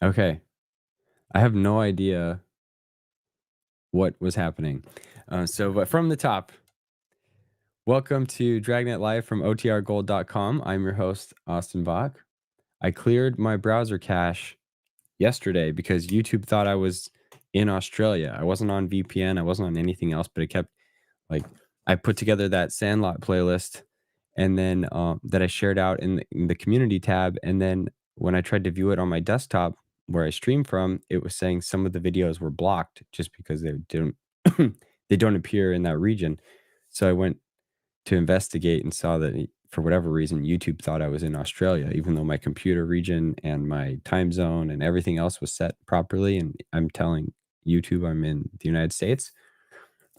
Okay. I have no idea what was happening. But from the top, welcome to Dragnet Live from otrgold.com. I'm your host, Austin Bach. I cleared my browser cache yesterday because YouTube thought I was in Australia. I wasn't on VPN. I wasn't on anything else, but it kept like I put together that Sandlot playlist and then that I shared out in the community tab. And then when I tried to view it on my desktop where I stream from, it was saying some of the videos were blocked just because they didn't they don't appear in that region. So I went to investigate and saw that for whatever reason YouTube thought I was in Australia, even though my computer region and my time zone and everything else was set properly. And I'm telling YouTube I'm in the United States.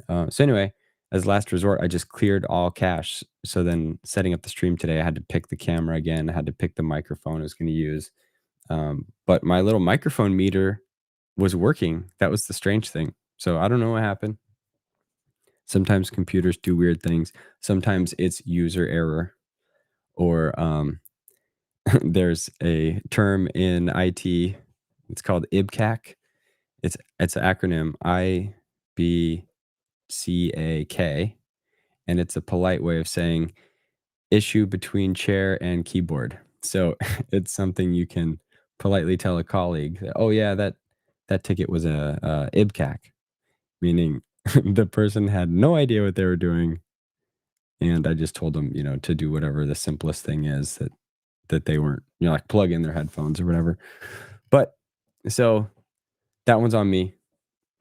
So anyway, as last resort, I just cleared all cache. So then setting up the stream today, I had to pick the camera again. I had to pick the microphone I was going to use. But my little microphone meter was working. That was the strange thing. So I don't know what happened. Sometimes computers do weird things. Sometimes it's user error, or there's a term in IT. It's called IBCAC. It's an acronym IBCAK, and it's a polite way of saying issue between chair and keyboard. So it's something you can politely tell a colleague, that, oh yeah, that ticket was a IBCAC, meaning the person had no idea what they were doing, and I just told them, to do whatever the simplest thing is that they weren't, like plug in their headphones or whatever. But so that one's on me,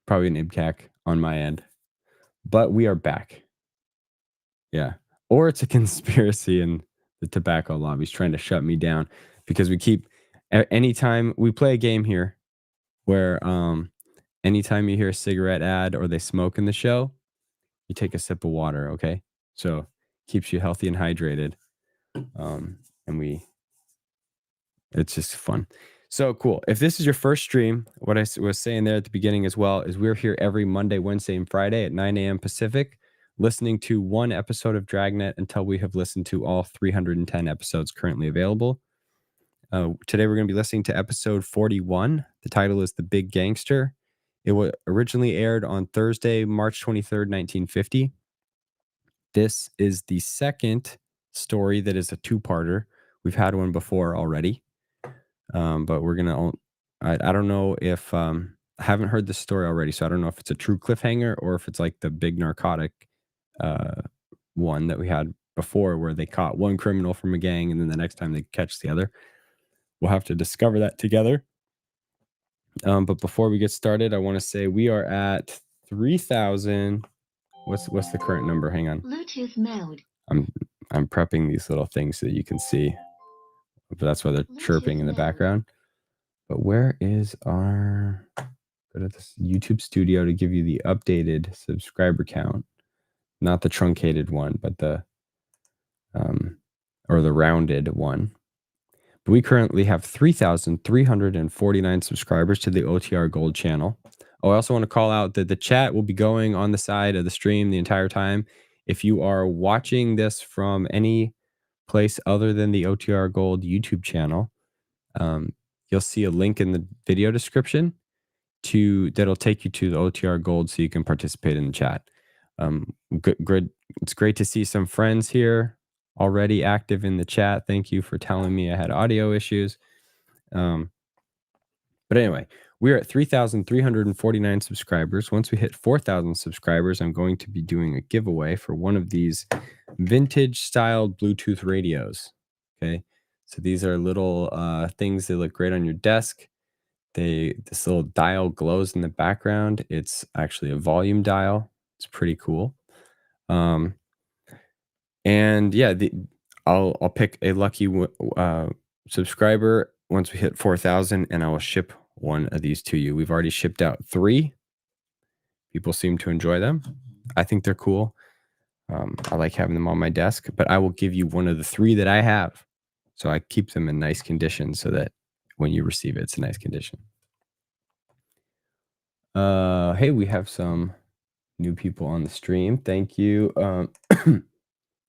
probably an IBCAC on my end. But we are back. Yeah. Or it's a conspiracy and the tobacco lobby's trying to shut me down because we keep anytime we play a game here where anytime you hear a cigarette ad or they smoke in the show, you take a sip of water, okay? So keeps you healthy and hydrated. And it's just fun. So cool. If this is your first stream, what I was saying there at the beginning as well is we're here every Monday, Wednesday, and Friday at 9 a.m. Pacific, listening to one episode of Dragnet until we have listened to all 310 episodes currently available. Today we're going to be listening to episode 41. The title is The Big Gangster. It was originally aired on Thursday, March 23rd, 1950. This is the second story that is a two-parter. We've had one before already. But we're gonna. I don't know if I haven't heard this story already, so I don't know if it's a true cliffhanger or if it's like the big narcotic one that we had before, where they caught one criminal from a gang and then the next time they catch the other. We'll have to discover that together. But before we get started, I want to say we are at 3,000. What's the current number? Hang on. Bluetooth mode. I'm prepping these little things so you can see. But that's why they're chirping in the background. But where is our, go to this YouTube studio to give you the updated subscriber count, not the truncated one, but the rounded one. But we currently have 3,349 subscribers to the OTR Gold channel. Oh, I also want to call out that the chat will be going on the side of the stream the entire time. If you are watching this from any place other than the OTR Gold YouTube channel, you'll see a link in the video description that'll take you to the OTR Gold so you can participate in the chat. Good. It's great to see some friends here already active in the chat. Thank you for telling me I had audio issues. But anyway, we're at 3,349 subscribers. Once we hit 4,000 subscribers, I'm going to be doing a giveaway for one of these vintage styled Bluetooth radios. Okay. So these are little things that look great on your desk. This little dial glows in the background. It's actually a volume dial. It's pretty cool. And yeah, I'll pick a lucky subscriber once we hit 4,000, and I will ship one of these to you. We've already shipped out 3. People seem to enjoy them. I think they're cool. I like having them on my desk, but I will give you one of the 3 that I have. So I keep them in nice condition so that when you receive it, it's a nice condition. Hey, we have some new people on the stream. Thank you.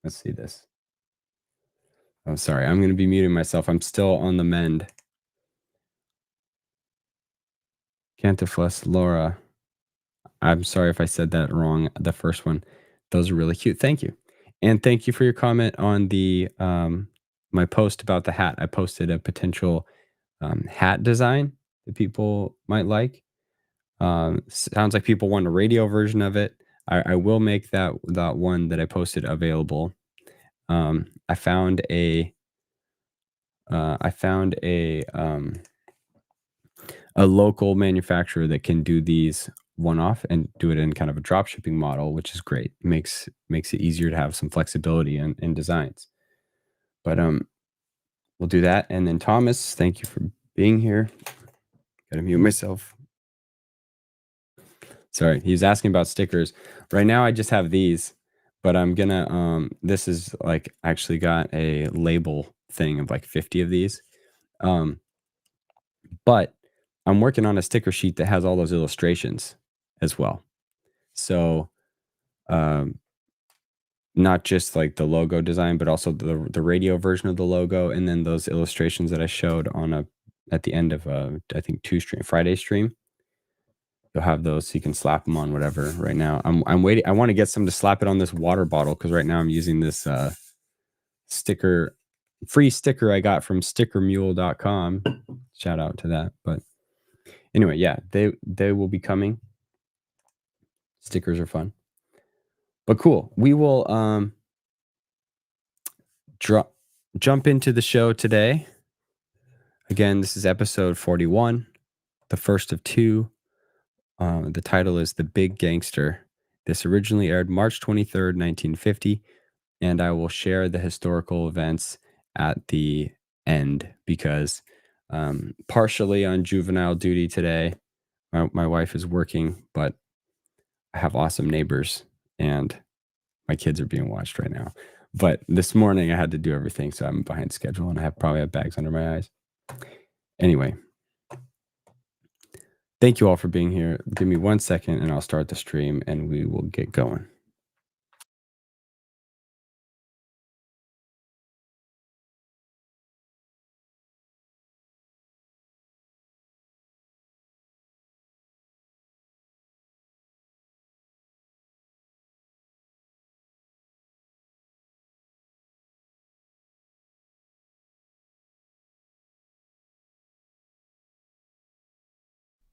Let's see this. I'm sorry. I'm going to be muting myself. I'm still on the mend. Cantifless Laura. I'm sorry if I said that wrong, the first one. Those are really cute. Thank you. And thank you for your comment on the my post about the hat. I posted a potential hat design that people might like. Sounds like people want a radio version of it. I will make that one that I posted available. I found a local manufacturer that can do these one-off and do it in kind of a drop shipping model, which is great. Makes it easier to have some flexibility in designs. But we'll do that. And then Thomas, thank you for being here. Gotta mute myself. Sorry, he was asking about stickers. Right now I just have these, but I'm gonna this is like actually got a label thing of like 50 of these. But I'm working on a sticker sheet that has all those illustrations as well. So not just like the logo design, but also the radio version of the logo, and then those illustrations that I showed on at the end of I think Friday stream. You'll have those so you can slap them on whatever. Right now, I'm waiting. I want to get some to slap it on this water bottle because right now I'm using this free sticker I got from stickermule.com. Shout out to that. But anyway, yeah, they will be coming. Stickers are fun. But cool. We will jump into the show today. Again, this is episode 41, the first of two. The title is The Big Gangster. This originally aired March 23rd, 1950, and I will share the historical events at the end because partially on juvenile duty today. My wife is working, but I have awesome neighbors and my kids are being watched right now. But this morning I had to do everything, so I'm behind schedule and I probably have bags under my eyes. Anyway, thank you all for being here. Give me 1 second and I'll start the stream and we will get going.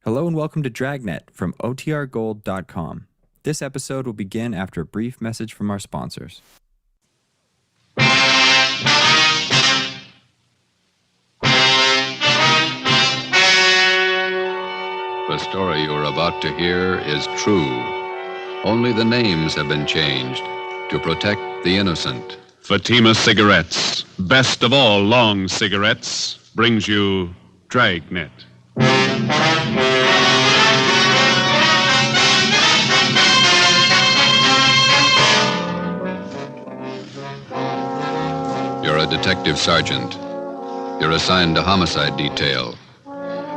Hello and welcome to Dragnet from otrgold.com. This episode will begin after a brief message from our sponsors. The story you are about to hear is true. Only the names have been changed to protect the innocent. Fatima Cigarettes, best of all long cigarettes, brings you Dragnet. You're a detective sergeant. You're assigned to homicide detail.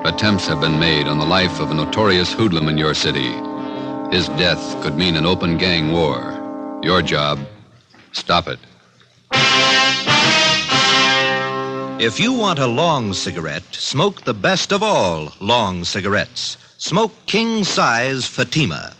Attempts have been made on the life of a notorious hoodlum in your city. His death could mean an open gang war. Your job, stop it. If you want a long cigarette, smoke the best of all long cigarettes. Smoke king-size Fatima.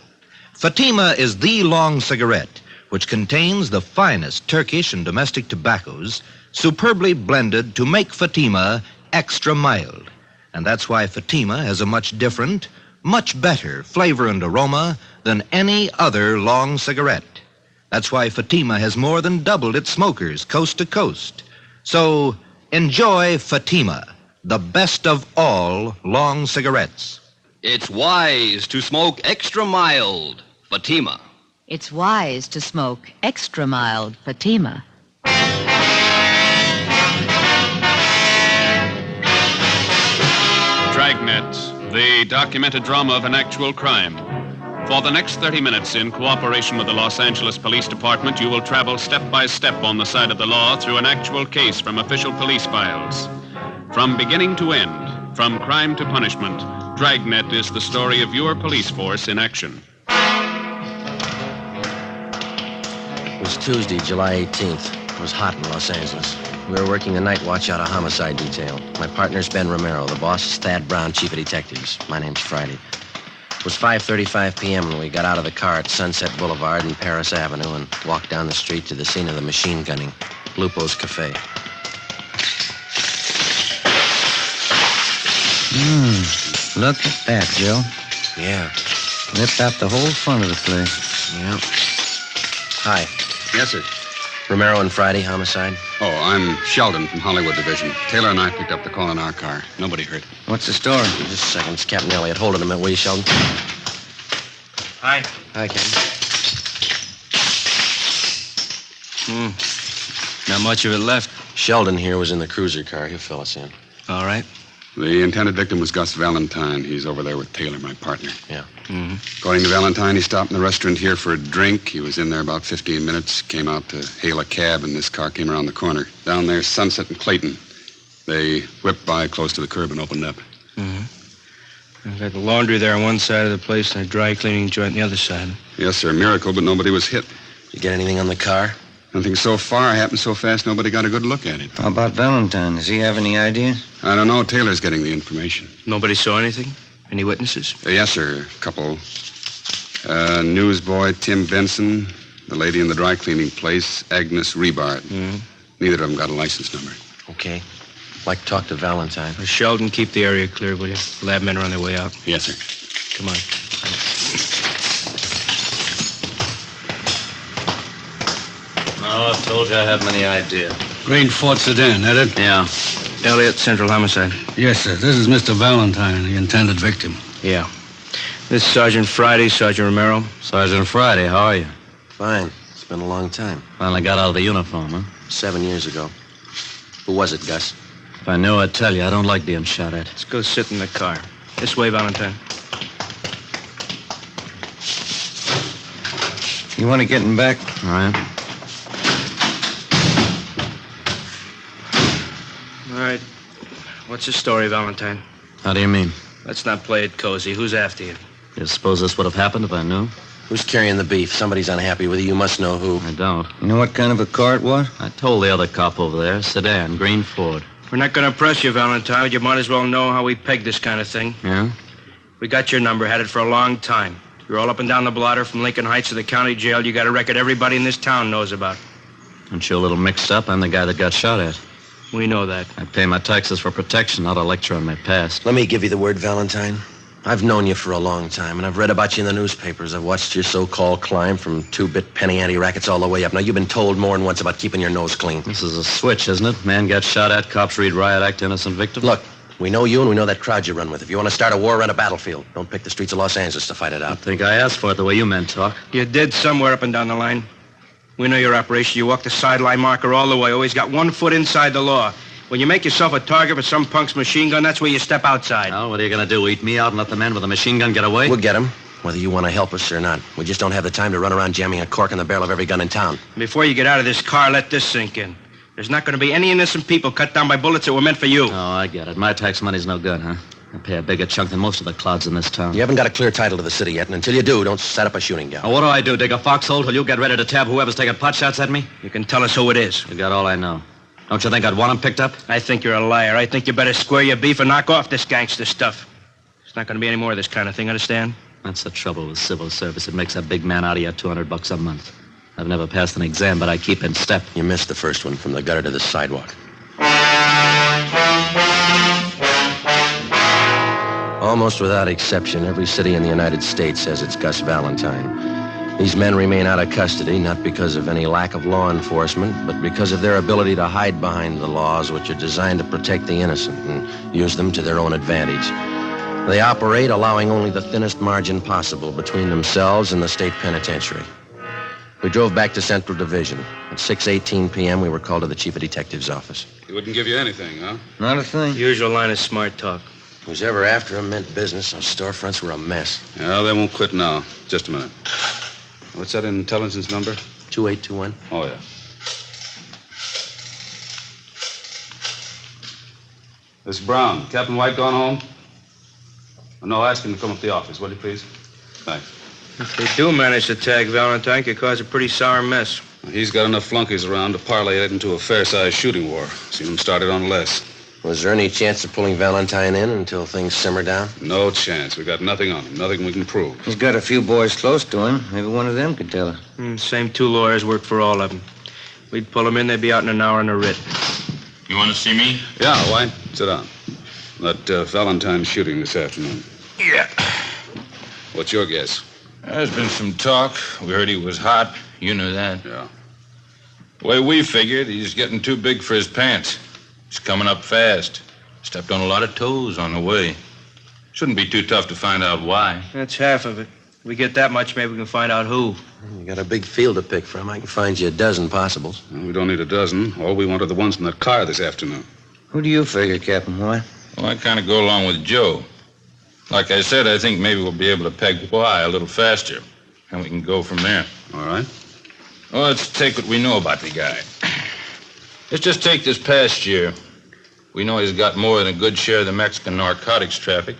Fatima is the long cigarette, which contains the finest Turkish and domestic tobaccos, superbly blended to make Fatima extra mild. And that's why Fatima has a much different, much better flavor and aroma than any other long cigarette. That's why Fatima has more than doubled its smokers coast to coast. So enjoy Fatima, the best of all long cigarettes. It's wise to smoke extra mild Fatima. It's wise to smoke extra mild Fatima. Dragnet, the documented drama of an actual crime. For the next 30 minutes, in cooperation with the Los Angeles Police Department, you will travel step by step on the side of the law through an actual case from official police files. From beginning to end, from crime to punishment, Dragnet is the story of your police force in action. It was Tuesday, July 18th. It was hot in Los Angeles. We We were working the night watch out of homicide detail. My partner's Ben Romero. The boss is Thad Brown, chief of detectives. My name's Friday. It was 5:35 p.m. when we got out of the car at Sunset Boulevard and Paris Avenue and walked down the street to the scene of the machine gunning, Lupo's Cafe. Look at that, Joe. Yeah. Ripped out the whole front of the place. Yeah. Hi. Yes, sir. Romero and Friday, homicide. Oh, I'm Sheldon from Hollywood Division. Taylor and I picked up the call in our car. Nobody hurt. What's the story? Just a second. It's Captain Elliott. Hold it a minute, will you, Sheldon? Hi. Hi, Captain. Not much of it left. Sheldon here was in the cruiser car. He'll fill us in. All right. The intended victim was Gus Valentine. He's over there with Taylor, my partner. Yeah. According to Valentine, he stopped in the restaurant here for a drink. He was in there about 15 minutes, came out to hail a cab, and this car came around the corner. Down there, Sunset and Clayton. They whipped by close to the curb and opened up. I've got the laundry there on one side of the place and a dry cleaning joint on the other side. Yes, sir, miracle, but nobody was hit. You get anything on the car? Nothing so far happened so fast nobody got a good look at it. How about Valentine? Does he have any ideas? I don't know. Taylor's getting the information. Nobody saw anything? Any witnesses? Yes, sir. A couple. Newsboy Tim Benson, the lady in the dry cleaning place, Agnes Rebard. Neither of them got a license number. Okay. Like to talk to Valentine. Sheldon, keep the area clear, will you? Lab men are on their way out. Yes, sir. Come on. Oh, I told you I haven't any idea. Green Ford sedan, that it? Yeah. Elliott, Central Homicide. Yes, sir. This is Mr. Valentine, the intended victim. Yeah. This is Sergeant Friday, Sergeant Romero. Sergeant Friday, how are you? Fine. It's been a long time. Finally got out of the uniform, huh? 7 years ago. Who was it, Gus? If I knew, I'd tell you. I don't like being shot at. Let's go sit in the car. This way, Valentine. You want to get him back? All right. All right. What's the story, Valentine? How do you mean? Let's not play it cozy. Who's after you? You suppose this would have happened if I knew? Who's carrying the beef? Somebody's unhappy with you. You must know who. I don't. You know what kind of a car it was? I told the other cop over there. Sedan, green Ford. We're not going to press you, Valentine. You might as well know how we peg this kind of thing. Yeah? We got your number, had it for a long time. You're all up and down the blotter from Lincoln Heights to the county jail. You got a record everybody in this town knows about. Aren't you a little mixed up? I'm the guy that got shot at. We know that. I pay my taxes for protection, not a lecture on my past. Let me give you the word, Valentine. I've known you for a long time, and I've read about you in the newspapers. I've watched your so-called climb from two-bit penny ante rackets all the way up. Now, you've been told more than once about keeping your nose clean. This is a switch, isn't it? Man gets shot at, cops read riot act, innocent victim. Look, we know you and we know that crowd you run with. If you want to start a war, run a battlefield. Don't pick the streets of Los Angeles to fight it I out. think I asked for it the way you men talk. You did somewhere up and down the line. We know your operation. You walk the sideline marker all the way. Always got 1 foot inside the law. When you make yourself a target for some punk's machine gun, that's where you step outside. Well, what are you going to do, eat me out and let the man with a machine gun get away? We'll get him, whether you want to help us or not. We just don't have the time to run around jamming a cork in the barrel of every gun in town. Before you get out of this car, let this sink in. There's not going to be any innocent people cut down by bullets that were meant for you. Oh, I get it. My tax money's no good, huh? I pay a bigger chunk than most of the clouds in this town. You haven't got a clear title to the city yet, and until you do, don't set up a shooting gallery. Now, what do I do, dig a foxhole till you get ready to tab whoever's taking pot shots at me? You can tell us who it is. You got all I know. Don't you think I'd want him picked up? I think you're a liar. I think you better square your beef and knock off this gangster stuff. There's not going to be any more of this kind of thing, understand? That's the trouble with civil service. It makes a big man out of you $200 a month. I've never passed an exam, but I keep in step. You missed the first one, from the gutter to the sidewalk. Almost without exception, every city in the United States has its Gus Valentine. These men remain out of custody, not because of any lack of law enforcement, but because of their ability to hide behind the laws which are designed to protect the innocent and use them to their own advantage. They operate allowing only the thinnest margin possible between themselves and the state penitentiary. We drove back to Central Division. At 6:18 p.m., we were called to the chief of detective's office. He wouldn't give you anything, huh? Not a thing. Usual line of smart talk. Who's ever after him meant business. Those storefronts were a mess. Yeah, they won't quit now. Just a minute. What's that intelligence number? 2821. Oh, yeah. This Brown. Captain White gone home? Oh, no, ask him to come up to the office, will you, please? Thanks. If they do manage to tag Valentine, it could cause a pretty sour mess. He's got enough flunkies around to parlay it into a fair-sized shooting war. Seen him started on less. Was there any chance of pulling Valentine in until things simmer down? No chance. We got nothing on him. Nothing we can prove. He's got a few boys close to him. Maybe one of them could tell us. Same 2 lawyers work for all of them. We'd pull them in, they'd be out in an hour in a writ. You want to see me? Yeah, White. Sit down. That Valentine shooting this afternoon. Yeah. What's your guess? There's been some talk. We heard he was hot. You knew that. Yeah. The way we figured, he's getting too big for his pants. He's coming up fast. Stepped on a lot of toes on the way. Shouldn't be too tough to find out why. That's half of it. If we get that much, maybe we can find out who. You got a big field to pick from. I can find you a dozen possibles. Well, we don't need a dozen. All we want are the ones in that car this afternoon. Who do you figure, Captain White? Well, I kind of go along with Joe. Like I said, I think maybe we'll be able to peg why a little faster. And we can go from there. All right. Well, let's take what we know about the guy. Let's just take this past year. We know he's got more than a good share of the Mexican narcotics traffic.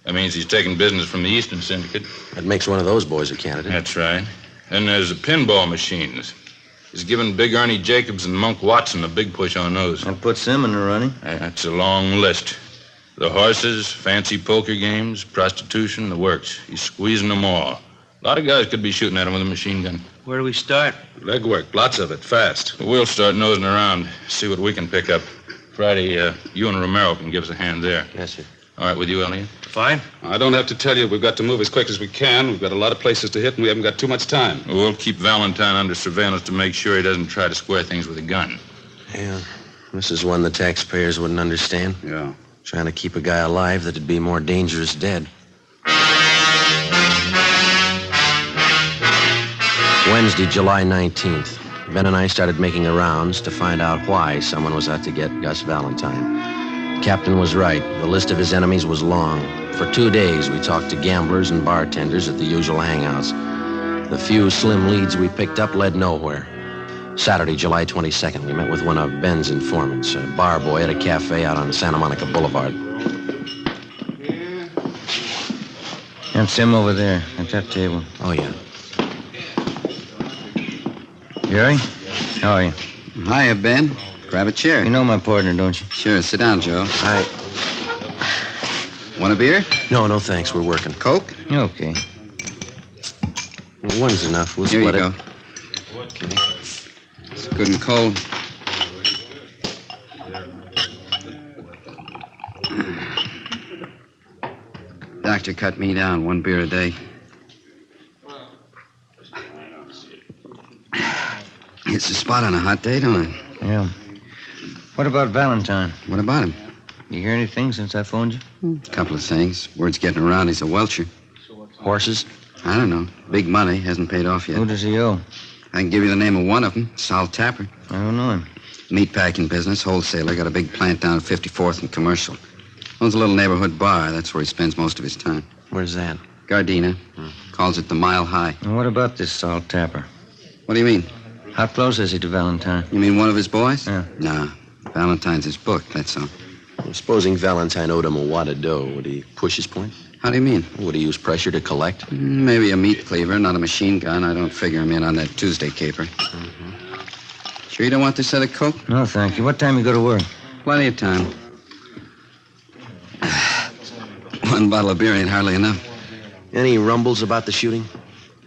That means he's taking business from the Eastern Syndicate. That makes one of those boys a candidate. That's right. And there's the pinball machines. He's given Big Ernie Jacobs and Monk Watson a big push on those. That puts them in the running. That's a long list. The horses, fancy poker games, prostitution, the works. He's squeezing them all. A lot of guys could be shooting at him with a machine gun. Where do we start? Legwork, lots of it, fast. We'll start nosing around, see what we can pick up. Friday, you and Romero can give us a hand there. Yes, sir. All right, with you, Elliot? Fine. I don't have to tell you we've got to move as quick as we can. We've got a lot of places to hit, and we haven't got too much time. We'll keep Valentine under surveillance to make sure he doesn't try to square things with a gun. Yeah. This is one the taxpayers wouldn't understand. Yeah. Trying to keep a guy alive that'd be more dangerous dead. Wednesday, July 19th. Ben and I started making the rounds to find out why someone was out to get Gus Valentine. Captain was right. The list of his enemies was long. For 2 days, we talked to gamblers and bartenders at the usual hangouts. The few slim leads we picked up led nowhere. Saturday, July 22nd, we met with one of Ben's informants, a bar boy at a cafe out on Santa Monica Boulevard. That's him over there at that table. Oh, yeah. Jerry? How are you? Hiya, Ben. Grab a chair. You know my partner, don't you? Sure. Sit down, Joe. Hi. Want a beer? No, thanks. We're working. Coke? Okay. Well, one's enough. We'll Here you split go. it. Okay. It's good and cold. Doctor cut me down 1 beer a day. It's a spot on a hot day, don't it? Yeah. What about Valentine? What about him? You hear anything since I phoned you? A couple of things. Word's getting around he's a welcher. Horses? I don't know. Big money. Hasn't paid off yet. Who does he owe? I can give you the name of one of them. Sal Tapper. I don't know him. Meatpacking business, wholesaler. Got a big plant down at 54th and Commercial. Owns a little neighborhood bar. That's where he spends most of his time. Where's that? Gardena. Calls it the Mile High. And what about this Sal Tapper? What do you mean? How close is he to Valentine? You mean one of his boys? Yeah. Nah. Valentine's his book, that's all. Well, supposing Valentine owed him a wad of dough, would he push his point? How do you mean? Would he use pressure to collect? Maybe a meat cleaver, not a machine gun. I don't figure him in on that Tuesday caper. Sure you don't want this other Coke? No, thank you. What time you go to work? Plenty of time. 1 bottle of beer ain't hardly enough. Any rumbles about the shooting?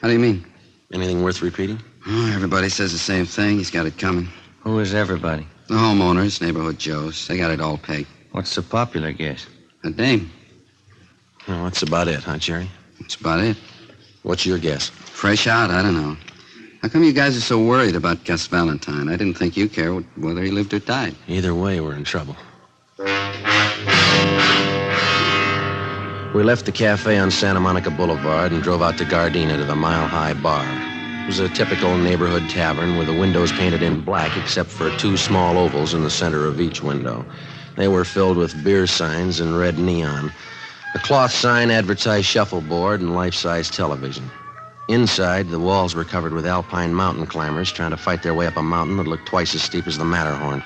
How do you mean? Anything worth repeating? Oh, everybody says the same thing. He's got it coming. Who is everybody? The homeowners, neighborhood Joes. They got it all pegged. What's the popular guess? A dame. Well, that's about it, huh, Jerry? That's about it. What's your guess? Fresh out, I don't know. How come you guys are so worried about Gus Valentine? I didn't think you cared whether he lived or died. Either way, we're in trouble. We left the cafe on Santa Monica Boulevard and drove out to Gardena to the Mile High Bar. It was a typical neighborhood tavern with the windows painted in black except for 2 small ovals in the center of each window. They were filled with beer signs and red neon. A cloth sign advertised shuffleboard and life-size television. Inside, the walls were covered with alpine mountain climbers trying to fight their way up a mountain that looked twice as steep as the Matterhorn.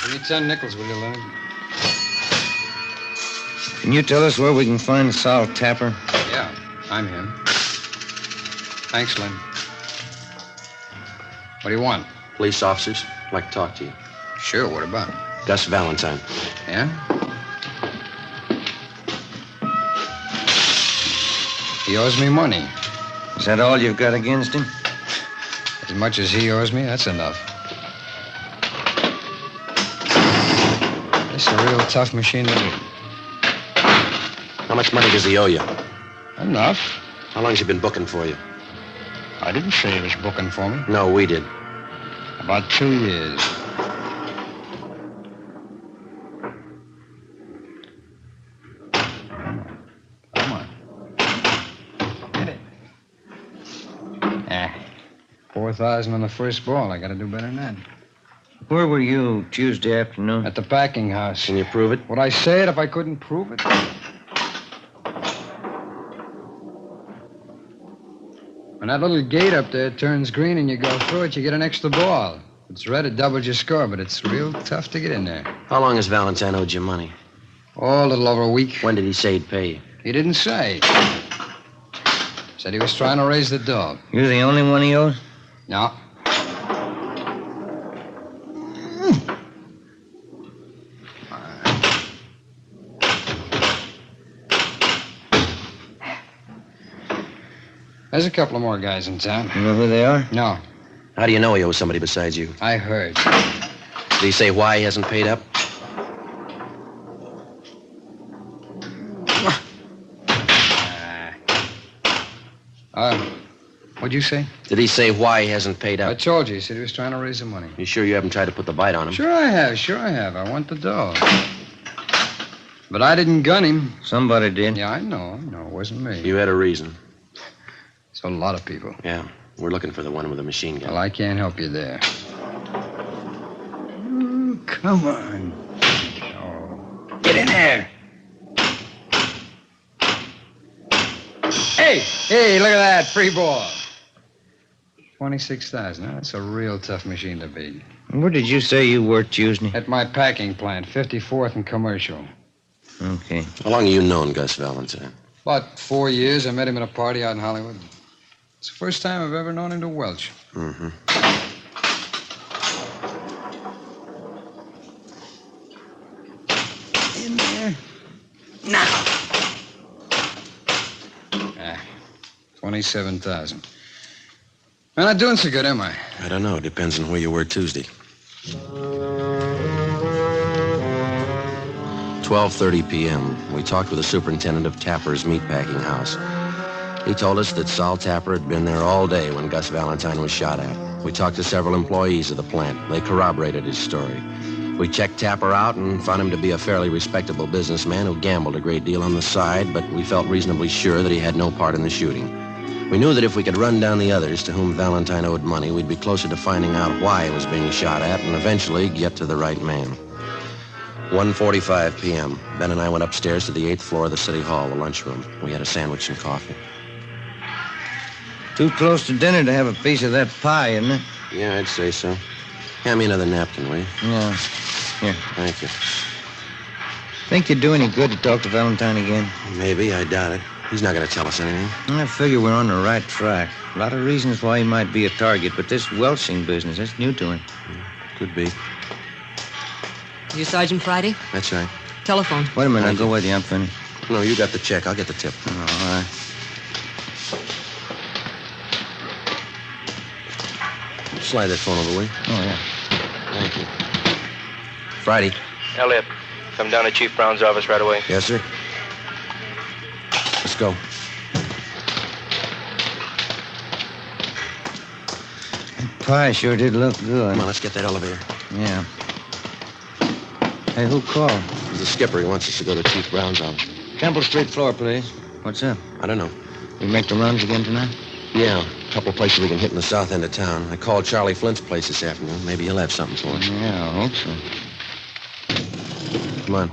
Give me 10 nickels, will you, Leonard? Can you tell us where we can find Sal Tapper? Yeah, I'm him. Thanks, Lynn. What do you want? Police officers. I'd like to talk to you. Sure, what about? Gus Valentine. Yeah? He owes me money. Is that all you've got against him? As much as he owes me, that's enough. It's a real tough machine to do. How much money does he owe you? Enough. How long's he been booking for you? I didn't say he was booking for me. No, we did. About 2 years. Come on. Get it. 4,000 on the first ball. I gotta do better than that. Where were you Tuesday afternoon? At the packing house. Can you prove it? Would I say it if I couldn't prove it? When that little gate up there turns green and you go through it, you get an extra ball. If it's red, it doubles your score, but it's real tough to get in there. How long has Valentine owed you money? Oh, a little over a week. When did he say he'd pay you? He didn't say. Said he was trying to raise the dog. You're the only one he owes? No. There's a couple of more guys in town. You know who they are? No. How do you know he owes somebody besides you? I heard. Did he say why he hasn't paid up? What'd you say? Did he say why he hasn't paid I up? told you. He said he was trying to raise the money. You sure you haven't tried to put the bite on him? Sure I have. I want the dog. But I didn't gun him. Somebody did. Yeah, I know. It wasn't me. You had a reason. It's a lot of people. Yeah, we're looking for the one with the machine gun. Well, I can't help you there. Come on. Oh. Get in there. Hey, look at that. Free ball. 26,000. Now, that's a real tough machine to beat. Where did you say you worked Tuesday? At my packing plant, 54th and Commercial. Okay. How long have you known Gus Valentine? About 4 years. I met him at a party out in Hollywood. It's the first time I've ever known him to welch. Mm-hmm. In there. Now. 27,000. I'm not doing so good, am I? I don't know. It depends on where you were Tuesday. 12:30 p.m. We talked with the superintendent of Tapper's meatpacking house. He told us that Sol Tapper had been there all day when Gus Valentine was shot at. We talked to several employees of the plant. They corroborated his story. We checked Tapper out and found him to be a fairly respectable businessman who gambled a great deal on the side, but we felt reasonably sure that he had no part in the shooting. We knew that if we could run down the others to whom Valentine owed money, we'd be closer to finding out why he was being shot at and eventually get to the right man. 1:45 p.m. Ben and I went upstairs to the 8th floor of the city hall, the lunchroom. We had a sandwich and coffee. Too close to dinner to have a piece of that pie, isn't it? Yeah, I'd say so. Hand me another napkin, will you? Yeah. Here. Thank you. Think you'd do any good to talk to Valentine again? Maybe. I doubt it. He's not going to tell us anything. I figure we're on the right track. A lot of reasons why he might be a target, but this welching business, that's new to him. Could be. You Sergeant Friday? That's right. Telephone. Wait a minute, I'll go with you. I'm finished. No, you got the check. I'll get the tip. All right. Slide that phone over, will you? Oh, yeah. Thank you. Friday. Elliot, come down to Chief Brown's office right away. Yes, sir. Let's go. Pie sure did look good. Come on, let's get that elevator. Yeah. Hey, who called? The skipper. He wants us to go to Chief Brown's office. Temple Street floor, please. What's up? I don't know. We make the runs again tonight? Yeah, a couple of places we can hit in the south end of town. I called Charlie Flint's place this afternoon. Maybe he'll have something for us. Yeah, I hope so. Come on.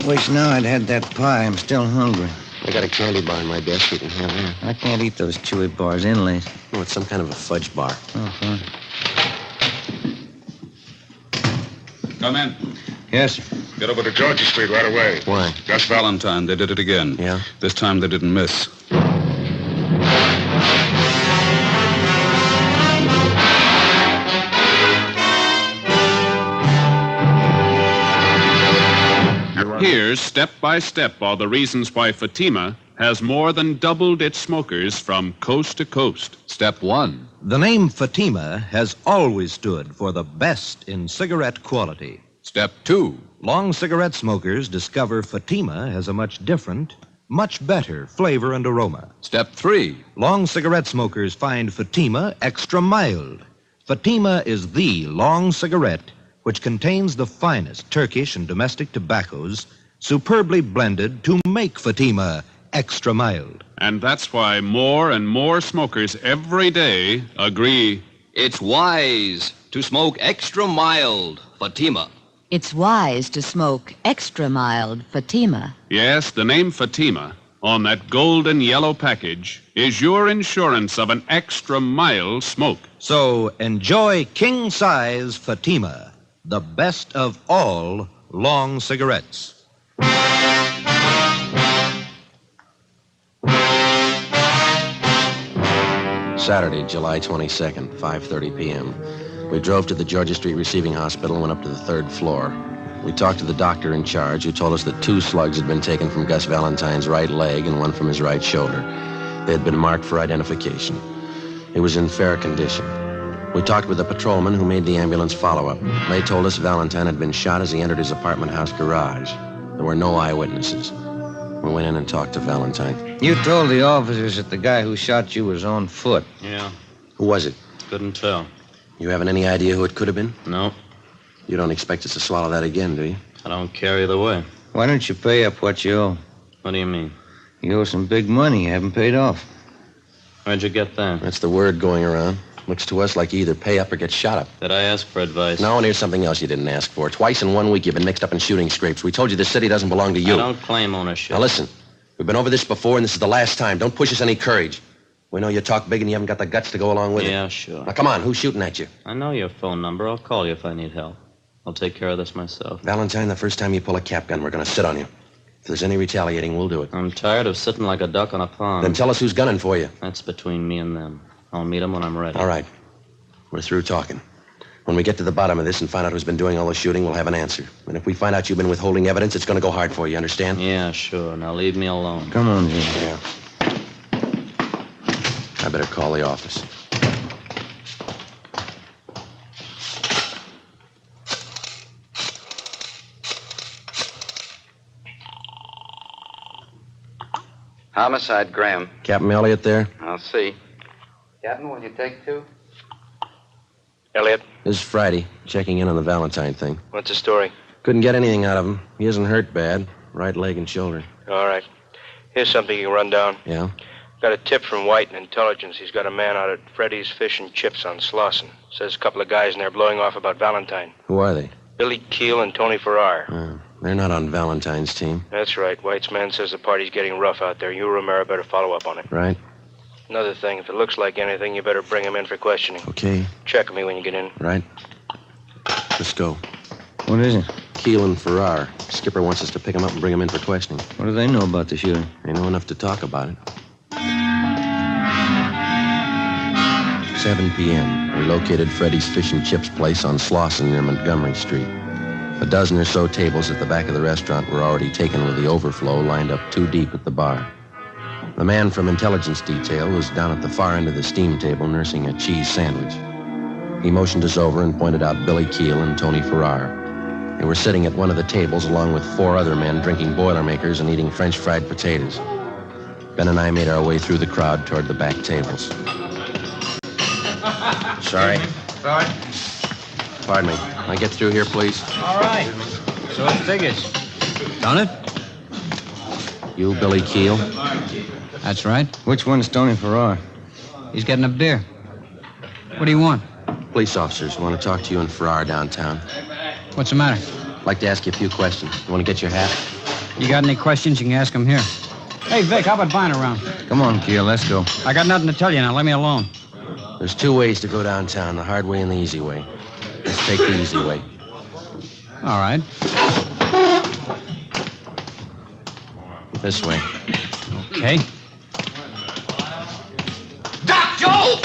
Wish now I'd had that pie. I'm still hungry. I got a candy bar in my desk. You can have that. I can't eat those chewy bars inlays. Oh, it's some kind of a fudge bar. Oh, fine. Come in. Yes, sir. Get over to Georgia Street right away. Why? Gus Valentine. They did it again. Yeah? This time they didn't miss. Here's step by step all the reasons why Fatima has more than doubled its smokers from coast to coast. Step 1. The name Fatima has always stood for the best in cigarette quality. Step 2. Long cigarette smokers discover Fatima has a much different, much better flavor and aroma. Step 3. Long cigarette smokers find Fatima extra mild. Fatima is the long cigarette which contains the finest Turkish and domestic tobaccos superbly blended to make Fatima extra mild. And that's why more and more smokers every day agree it's wise to smoke extra mild Fatima. It's wise to smoke extra mild Fatima. Yes, the name Fatima on that golden yellow package is your insurance of an extra mild smoke. So enjoy king-size Fatima, the best of all long cigarettes. Saturday, July 22nd, 5:30 p.m. We drove to the Georgia Street Receiving Hospital and went up to the 3rd floor. We talked to the doctor in charge, who told us that 2 slugs had been taken from Gus Valentine's right leg and 1 from his right shoulder. They had been marked for identification. He was in fair condition. We talked with the patrolman who made the ambulance follow-up. They told us Valentine had been shot as he entered his apartment house garage. There were no eyewitnesses. We went in and talked to Valentine. You told the officers that the guy who shot you was on foot. Yeah, Who was it? couldn't tell. You haven't any idea who it could have been? No, You don't expect us to swallow that again, do you? I don't care either way. Why don't you pay up what you owe? What do you mean? You owe some big money you haven't paid off. Where'd you get that? That's the word going around. Looks to us like you either pay up or get shot up. Did I ask for advice? No, and here's something else you didn't ask for. Twice in 1 week you've been mixed up in shooting scrapes. We told you the city doesn't belong to you. I don't claim ownership. Now listen, we've been over this before, and this is the last time. Don't push us any courage. We know you talk big and you haven't got the guts to go along with it. Yeah, sure. Now come on, who's shooting at you? I know your phone number. I'll call you if I need help. I'll take care of this myself. Valentine, the first time you pull a cap gun, we're going to sit on you. If there's any retaliating, we'll do it. I'm tired of sitting like a duck on a pond. Then tell us who's gunning for you. That's between me and them. I'll meet them when I'm ready. All right. We're through talking. When we get to the bottom of this and find out who's been doing all the shooting, we'll have an answer. And if we find out you've been withholding evidence, it's going to go hard for you, understand? Yeah, sure. Now leave me alone. Come on, Jim. Yeah. I better call the office. Homicide, Graham. Captain Elliott there? I'll see. Captain, will you take 2? Elliot, This is Friday, checking in on the Valentine thing. what's the story? Couldn't get anything out of him. He isn't hurt bad. Right leg and shoulder. All right. Here's something you can run down. Yeah? Got a tip from White in Intelligence. He's got a man out at Freddy's Fish and Chips on Slauson. Says a couple of guys in there blowing off about Valentine. Who are they? Billy Keel and Tony Farrar. They're not on Valentine's team, That's right. White's man says the party's getting rough out there. You, Romero, better follow up on it. right? Another thing, if it looks like anything, you better bring him in for questioning. Okay, Check with me when you get in. right? Let's go. What is it? Keel and Farrar. Skipper wants us to pick him up and bring him in for questioning. What do they know about the shooting? They know enough to talk about it. 7 p.m. We located Freddy's Fish and Chips place on Slauson near Montgomery Street. A dozen or so tables at the back of the restaurant were already taken with the overflow lined up 2 deep at the bar. The man from Intelligence Detail was down at the far end of the steam table nursing a cheese sandwich. He motioned us over and pointed out Billy Keel and Tony Farrar. They were sitting at one of the tables along with 4 other men drinking Boilermakers and eating French fried potatoes. Ben and I made our way through the crowd toward the back tables. Sorry. Sorry? Pardon me. Can I get through here, please? All right. So it figures. Done it? You, Billy Keel? That's right. Which one's Tony Farrar? He's getting a beer. What do you want? Police officers want to talk to you and Farrar downtown. What's the matter? I'd like to ask you a few questions. You want to get your hat? You got any questions, you can ask him here. Hey, Vic, how about buying around? Come on, Keel, let's go. I got nothing to tell you now. Let me alone. There's 2 ways to go downtown, the hard way and the easy way. Let's take the easy way. All right. This way. Okay. Doc Joe!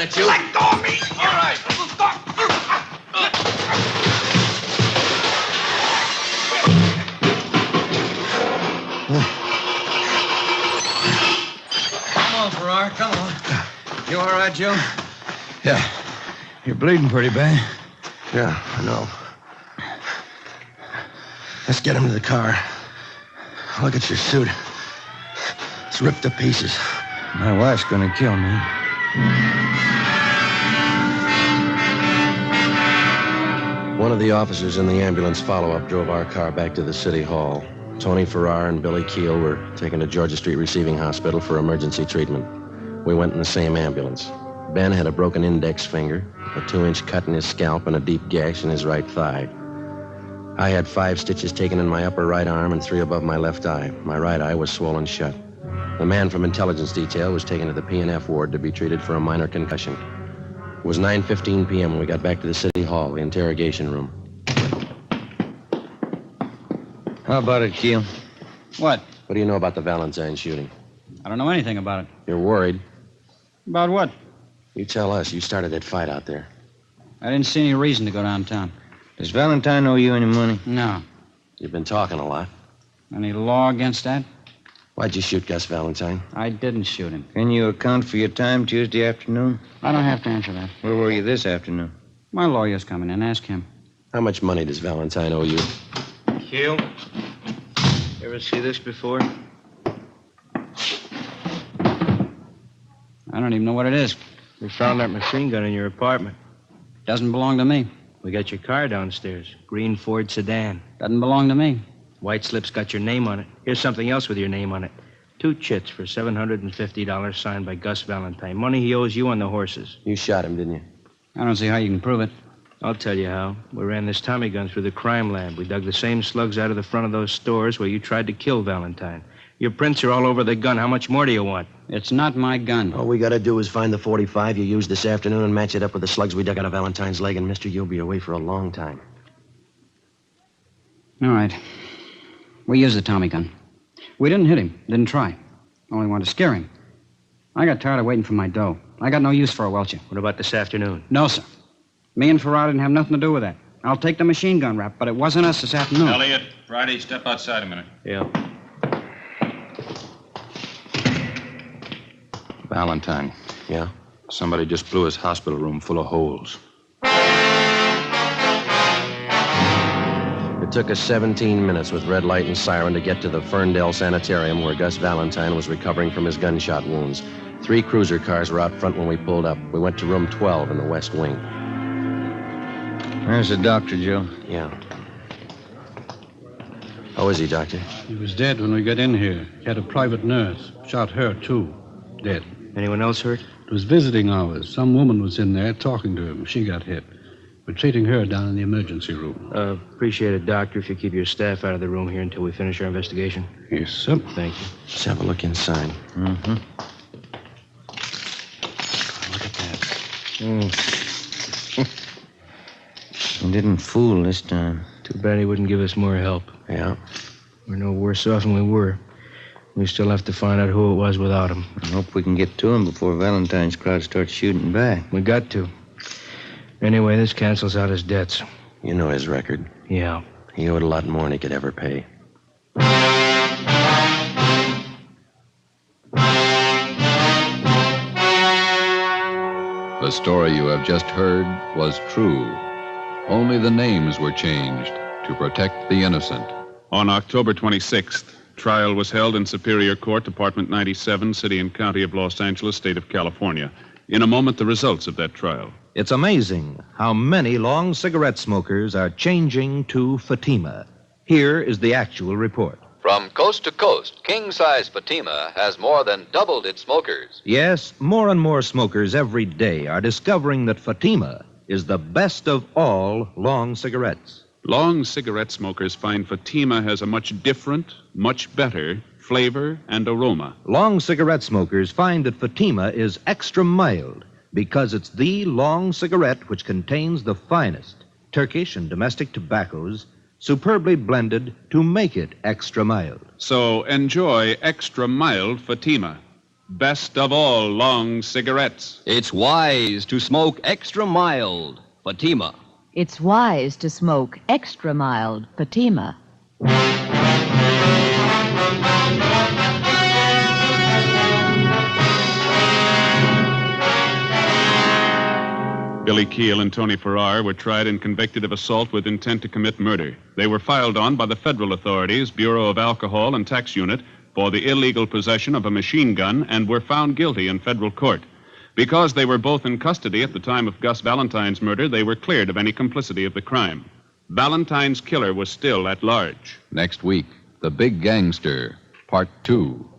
minute, you. Let go of me! All right. Come on, Farrar, come on. You all right, Joe? Yeah. You're bleeding pretty bad. Yeah, I know. Let's get him to the car. Look at your suit. It's ripped to pieces. My wife's gonna kill me. One of the officers in the ambulance follow-up drove our car back to the city hall. Tony Farrar and Billy Keel were taken to Georgia Street Receiving Hospital for emergency treatment. We went in the same ambulance. Ben had a broken index finger, a 2-inch cut in his scalp, and a deep gash in his right thigh. I had 5 stitches taken in my upper right arm and 3 above my left eye. My right eye was swollen shut. The man from intelligence detail was taken to the P&F ward to be treated for a minor concussion. It was 9:15 p.m. when we got back to the city hall, the interrogation room. How about it, Keel? What? What do you know about the Valentine shooting? I don't know anything about it. You're worried. About what? You tell us. You started that fight out there. I didn't see any reason to go downtown. Does Valentine owe you any money? No. You've been talking a lot. Any law against that? Why'd you shoot Gus Valentine? I didn't shoot him. Can you account for your time Tuesday afternoon? I don't have to answer that. Where were you this afternoon? My lawyer's coming in. Ask him. How much money does Valentine owe you? Keel, ever see this before? I don't even know what it is. We found that machine gun in your apartment. Doesn't belong to me. We got your car downstairs. Green Ford sedan. Doesn't belong to me. White slip's got your name on it. Here's something else with your name on it. 2 chits for $750 signed by Gus Valentine. Money he owes you on the horses. You shot him, didn't you? I don't see how you can prove it. I'll tell you how. We ran this Tommy gun through the crime lab. We dug the same slugs out of the front of those stores where you tried to kill Valentine. Your prints are all over the gun. How much more do you want? It's not my gun. All we gotta do is find the .45 you used this afternoon and match it up with the slugs we dug out of Valentine's leg, and mister, you'll be away for a long time. All right. We used the Tommy gun. We didn't hit him. Didn't try. Only wanted to scare him. I got tired of waiting for my dough. I got no use for a welcher. What about this afternoon? No, sir. Me and Farrar didn't have nothing to do with that. I'll take the machine gun rap, but it wasn't us this afternoon. Elliot, Friday, step outside a minute. Yeah. Valentine. Yeah? Somebody just blew his hospital room full of holes. It took us 17 minutes with red light and siren to get to the Ferndale Sanitarium where Gus Valentine was recovering from his gunshot wounds. 3 cruiser cars were out front when we pulled up. We went to room 12 in the West Wing. Where's the doctor, Joe? Yeah. How is he, Doctor? He was dead when we got in here. He had a private nurse. Shot her, too. Dead. Anyone else hurt? It was visiting hours. Some woman was in there talking to him. She got hit. We're treating her down in the emergency room. Appreciate it, Doctor, if you keep your staff out of the room here until we finish our investigation. Yes, sir. Thank you. Let's have a look inside. Mm-hmm. Look at that. He didn't fool this time. Too bad he wouldn't give us more help. Yeah. We're no worse off than we were. We still have to find out who it was without him. I hope we can get to him before Valentine's crowd starts shooting back. We got to. Anyway, this cancels out his debts. You know his record. Yeah. He owed a lot more than he could ever pay. The story you have just heard was true. Only the names were changed to protect the innocent. On October 26th, trial was held in Superior Court, Department 97, City and County of Los Angeles, State of California. In a moment, the results of that trial. It's amazing how many long cigarette smokers are changing to Fatima. Here is the actual report. From coast to coast, king-size Fatima has more than doubled its smokers. Yes, more and more smokers every day are discovering that Fatima is the best of all long cigarettes. Long cigarette smokers find Fatima has a much different, much better flavor and aroma. Long cigarette smokers find that Fatima is extra mild because it's the long cigarette which contains the finest Turkish and domestic tobaccos superbly blended to make it extra mild. So enjoy extra mild Fatima. Best of all long cigarettes. It's wise to smoke extra mild. Fatima. It's wise to smoke extra mild Fatima. Billy Keel and Tony Farrar were tried and convicted of assault with intent to commit murder. They were filed on by the federal authorities, Bureau of Alcohol and Tax Unit, for the illegal possession of a machine gun and were found guilty in federal court. Because they were both in custody at the time of Gus Valentine's murder, they were cleared of any complicity of the crime. Valentine's killer was still at large. Next week, The Big Gangster, Part 2.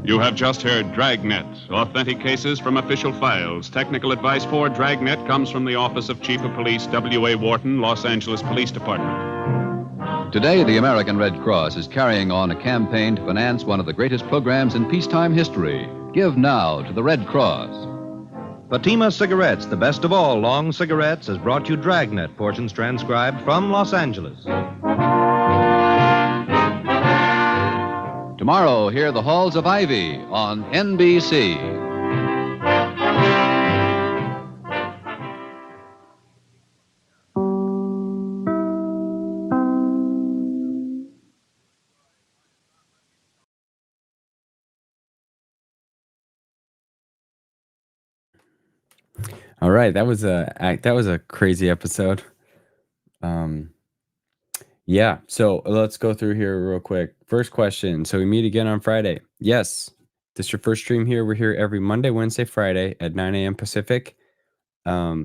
You have just heard Dragnet, authentic cases from official files. Technical advice for Dragnet comes from the Office of Chief of Police W.A. Wharton, Los Angeles Police Department. Today, the American Red Cross is carrying on a campaign to finance one of the greatest programs in peacetime history. Give now to the Red Cross. Fatima Cigarettes, the best of all long cigarettes, has brought you Dragnet, portions transcribed from Los Angeles. Tomorrow, hear The Halls of Ivy on NBC. All right, that was a crazy episode. Yeah, so let's go through here real quick. First question. So we meet again on Friday. Yes. This is your first stream here. We're here every Monday, Wednesday, Friday at 9 a.m. Pacific. I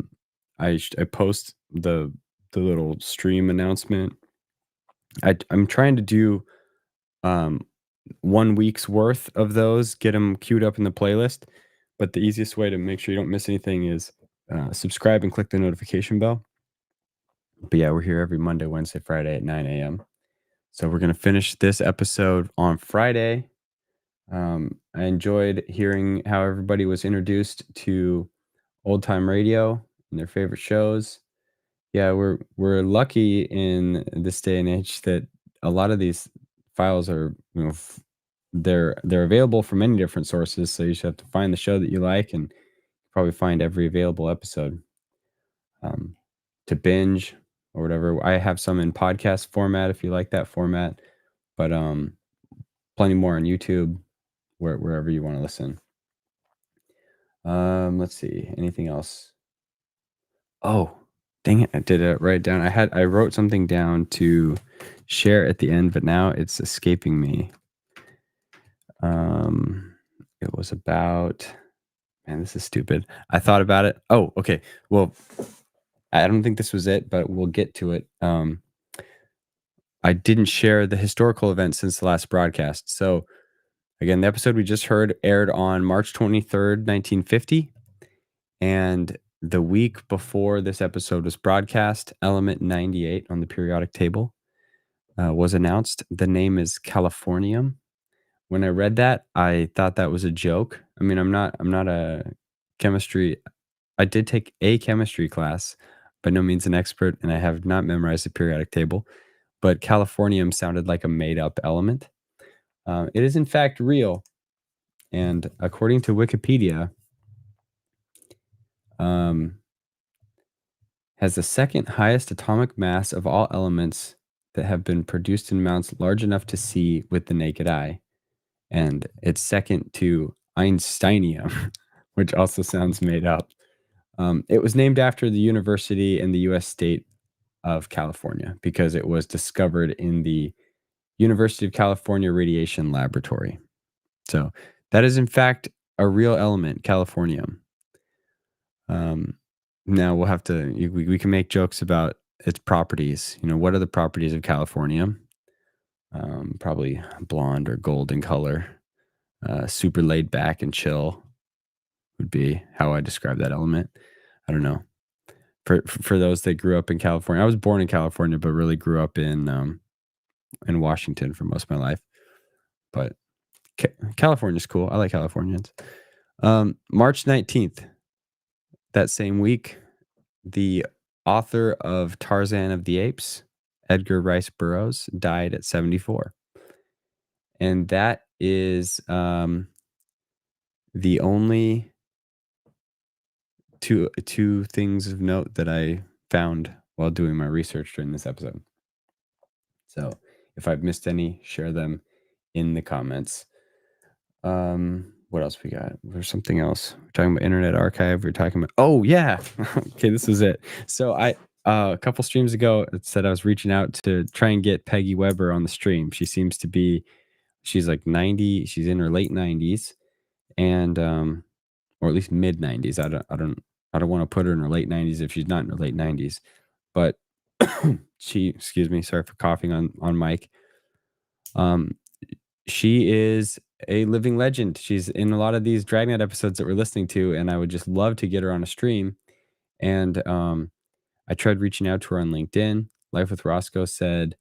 post the little stream announcement. I'm trying to do 1 week's worth of those, get them queued up in the playlist. But the easiest way to make sure you don't miss anything is subscribe and click the notification bell. But yeah, we're here every Monday, Wednesday, Friday at 9 a.m. So we're going to finish this episode on Friday. I enjoyed hearing how everybody was introduced to old time radio and their favorite shows. Yeah, we're lucky in this day and age that a lot of these files are, they're available from many different sources. So you should have to find the show that you like and probably find every available episode to binge or whatever. I have some in podcast format if you like that format, but plenty more on YouTube, wherever you want to listen. Let's see, anything else? Oh, dang it, I did it write it down. I wrote something down to share at the end, but now it's escaping me. It was about, man, this is stupid. I thought about it. Oh, okay. Well, I don't think this was it, but we'll get to it. I didn't share the historical event since the last broadcast. So again, the episode we just heard aired on March 23rd, 1950. And the week before this episode was broadcast, element 98 on the periodic table was announced. The name is Californium. When I read that, I thought that was a joke. I mean, I'm not a chemistry. I did take a chemistry class, by no means an expert, and I have not memorized the periodic table. But Californium sounded like a made-up element. It is in fact real, and according to Wikipedia, has the second highest atomic mass of all elements that have been produced in amounts large enough to see with the naked eye. And it's second to Einsteinium, which also sounds made up. It was named after the university in the U.S. state of California because it was discovered in the University of California Radiation Laboratory. So that is, in fact, a real element, californium. Now we'll have to, we can make jokes about its properties. What are the properties of californium? Probably blonde or gold in color. Super laid back and chill would be how I describe that element. I don't know. For those that grew up in California, I was born in California, but really grew up in Washington for most of my life. But California's cool. I like Californians. March 19th, that same week, the author of Tarzan of the Apes, Edgar Rice Burroughs, died at 74. and that is the only two things of note that I found while doing my research during this episode. So if I've missed any, share them in the comments. What else we got? There's something else. We're talking about Internet Archive. We're talking about, oh yeah. Okay, this is it. So I a couple streams ago, it said I was reaching out to try and get Peggy Weber on the stream. She seems to be, she's like 90, she's in her late 90s, and or at least mid 90s. I don't want to put her in her late 90s if she's not in her late 90s. But she, excuse me, sorry for coughing on mic. She is a living legend. She's in a lot of these Dragnet episodes that we're listening to, and I would just love to get her on a stream. And I tried reaching out to her on LinkedIn. Life with Roscoe said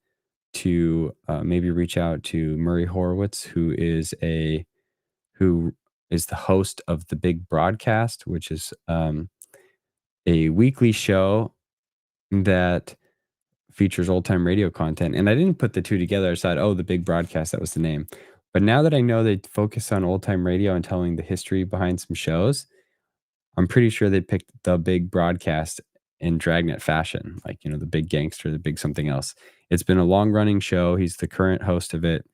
to maybe reach out to Murray Horowitz, who is the host of The Big Broadcast, which is a weekly show that features old time radio content. And I didn't put the two together. I said, oh, The Big Broadcast, that was the name. But now that I know they focus on old time radio and telling the history behind some shows, I'm pretty sure they picked The Big Broadcast in Dragnet fashion, like, The Big Gangster, The Big something else. It's been a long running show. He's the current host of it.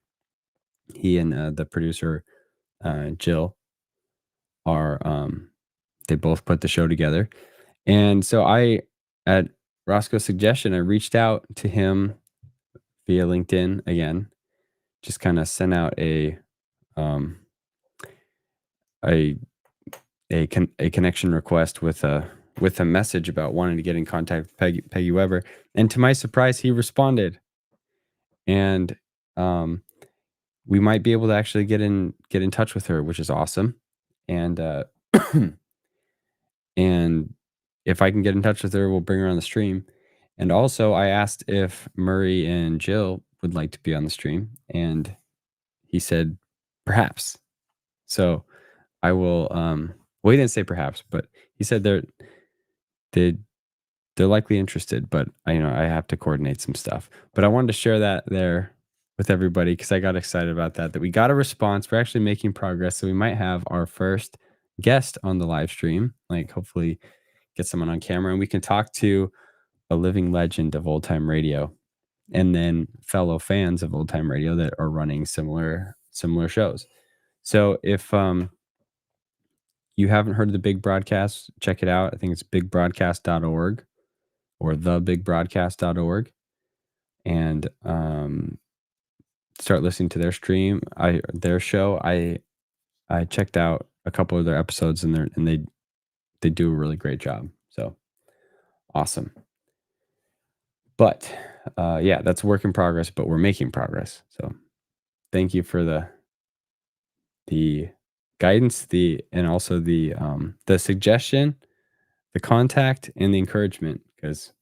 He and the producer, Jill, are, they both put the show together. And so at Roscoe's suggestion, I reached out to him via LinkedIn again, just kind of sent out a connection request with a message about wanting to get in contact with Peggy Weber, and to my surprise, he responded, and we might be able to actually get in touch with her, which is awesome, and and if I can get in touch with her, we'll bring her on the stream. And also, I asked if Murray and Jill would like to be on the stream, and he said perhaps. So I will. Well, he didn't say perhaps, but he said they're likely interested. But I have to coordinate some stuff. But I wanted to share that there with everybody because I got excited about that. That we got a response. We're actually making progress, so we might have our first guest on the live stream. Like, hopefully, get someone on camera, and we can talk to a living legend of old time radio, and then fellow fans of old time radio that are running similar shows. So if you haven't heard of The Big Broadcast, check it out. I think it's bigbroadcast.org or thebigbroadcast.org, and start listening to their stream. Their show. I checked out a couple of their episodes, and they do a really great job. So awesome. But yeah, that's a work in progress, but we're making progress. So thank you for the guidance, and also the suggestion, the contact, and the encouragement, because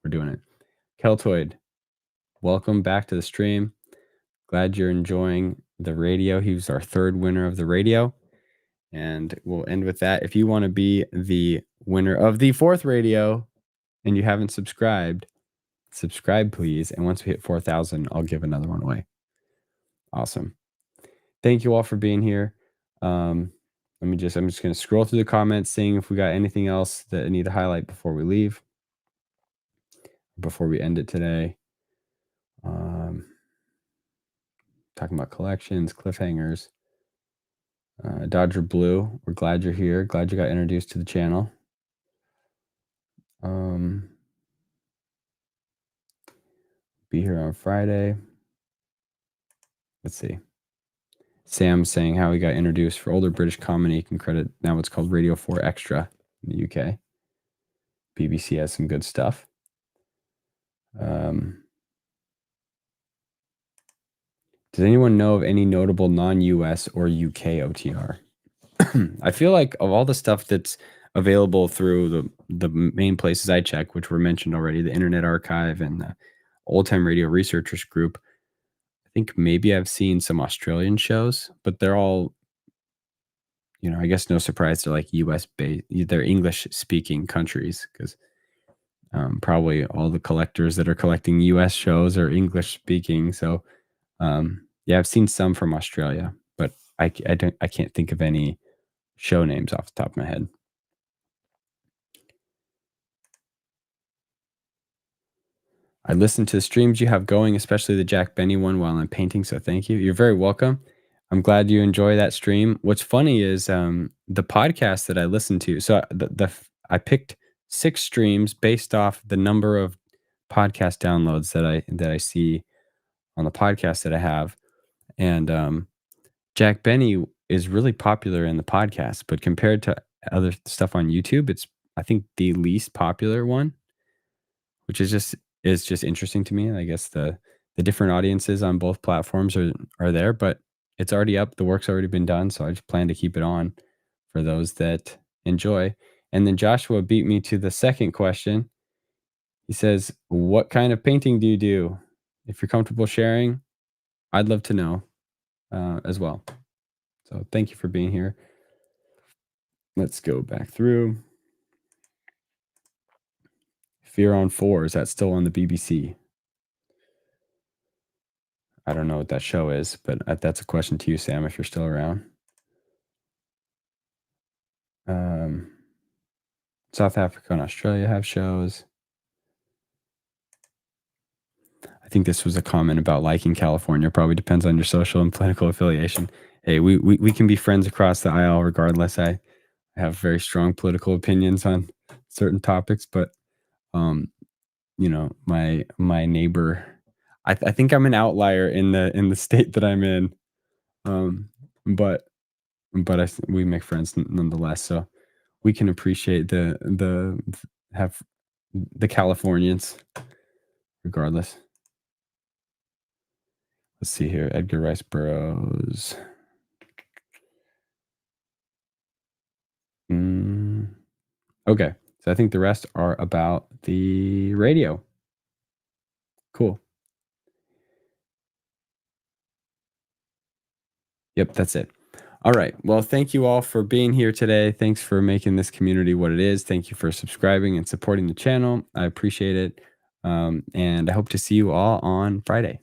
we're doing it. Keltoid, welcome back to the stream. Glad you're enjoying the radio. He was our third winner of the radio. And we'll end with that. If you want to be the winner of the fourth radio and you haven't subscribed, subscribe, please. And once we hit 4,000, I'll give another one away. Awesome. Thank you all for being here. I'm just going to scroll through the comments, seeing if we got anything else that I need to highlight before we leave, before we end it today. Talking about collections, cliffhangers. Dodger Blue, we're glad you're here. Glad you got introduced to the channel. Be here on Friday. Let's see. Sam saying how he got introduced for older British comedy. You can credit now what's called Radio 4 Extra in the UK. BBC has some good stuff. Does anyone know of any notable non-US or UK OTR? I feel like of all the stuff that's available through the main places I check, which were mentioned already, the Internet Archive and the Old Time Radio Researchers Group, I think maybe I've seen some Australian shows, but they're all, I guess no surprise, they're like US based, they're English speaking countries, because probably all the collectors that are collecting US shows are English speaking. So Yeah, I've seen some from Australia, but I can't think of any show names off the top of my head. I listen to the streams you have going, especially the Jack Benny one while I'm painting, so thank you. You're very welcome. I'm glad you enjoy that stream. What's funny is the podcast that I listen to. So I picked 6 streams based off the number of podcast downloads that I see on the podcast that I have. And Jack Benny is really popular in the podcast, but compared to other stuff on YouTube, it's I think the least popular one, which is just interesting to me. I guess the different audiences on both platforms are there, but it's already up. The work's already been done, so I just plan to keep it on for those that enjoy. And then Joshua beat me to the second question. He says, "What kind of painting do you do? If you're comfortable sharing, I'd love to know as well." So thank you for being here. Let's go back through. Fear on 4, is that still on the BBC? I don't know what that show is, but that's a question to you, Sam, if you're still around. South Africa and Australia have shows. I think this was a comment about liking California. Probably depends on your social and political affiliation. Hey, we can be friends across the aisle regardless. I have very strong political opinions on certain topics, but you know, my neighbor, I think I'm an outlier in the state that I'm in. But we make friends nonetheless, so we can appreciate have the Californians regardless. Let's see here. Edgar Rice Burroughs. Okay. So I think the rest are about the radio. Cool. Yep, that's it. All right. Well, thank you all for being here today. Thanks for making this community what it is. Thank you for subscribing and supporting the channel. I appreciate it. And I hope to see you all on Friday.